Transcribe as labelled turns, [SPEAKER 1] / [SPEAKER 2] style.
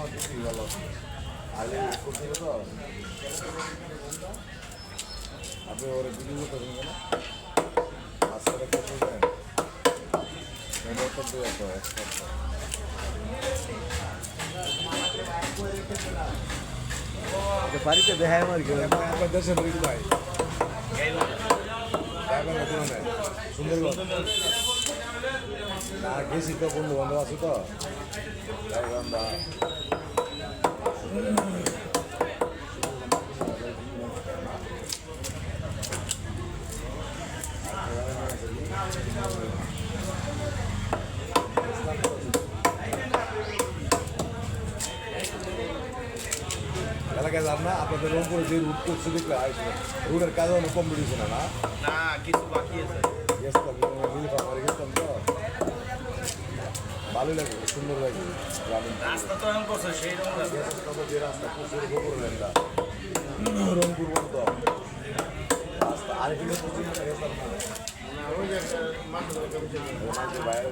[SPEAKER 1] ভালো আগে করছিল তো আপনি ওরা বিক্রি করতেছেন কেন মাছটা করতে দেন করতে বাড়িতে দেখায় আমার কি দেশে বাড়ি ভাই সুন্দরবন না গেছি তো বন্ধু বান্ধব আছি তো গাইবান্ধা এলাকায় যান না আপনাদের রংপুরে যে রুট করছে দেখলে আসবে রুটের কাজ অনেক কম্পিটিশন না
[SPEAKER 2] না কিছু বাকি আছে
[SPEAKER 1] গেছিলাম আমার গেছিলাম তো ভালোই লাগে সুন্দর লাগে গ্রামীণ
[SPEAKER 2] রাস্তা তো এমন করছে সেই রকম
[SPEAKER 1] যে রাস্তা প্রচুর গোবর লেন্দা রংপুর বলতো রাস্তা আরেকদিন প্রচুর গেছিলাম না বাইরে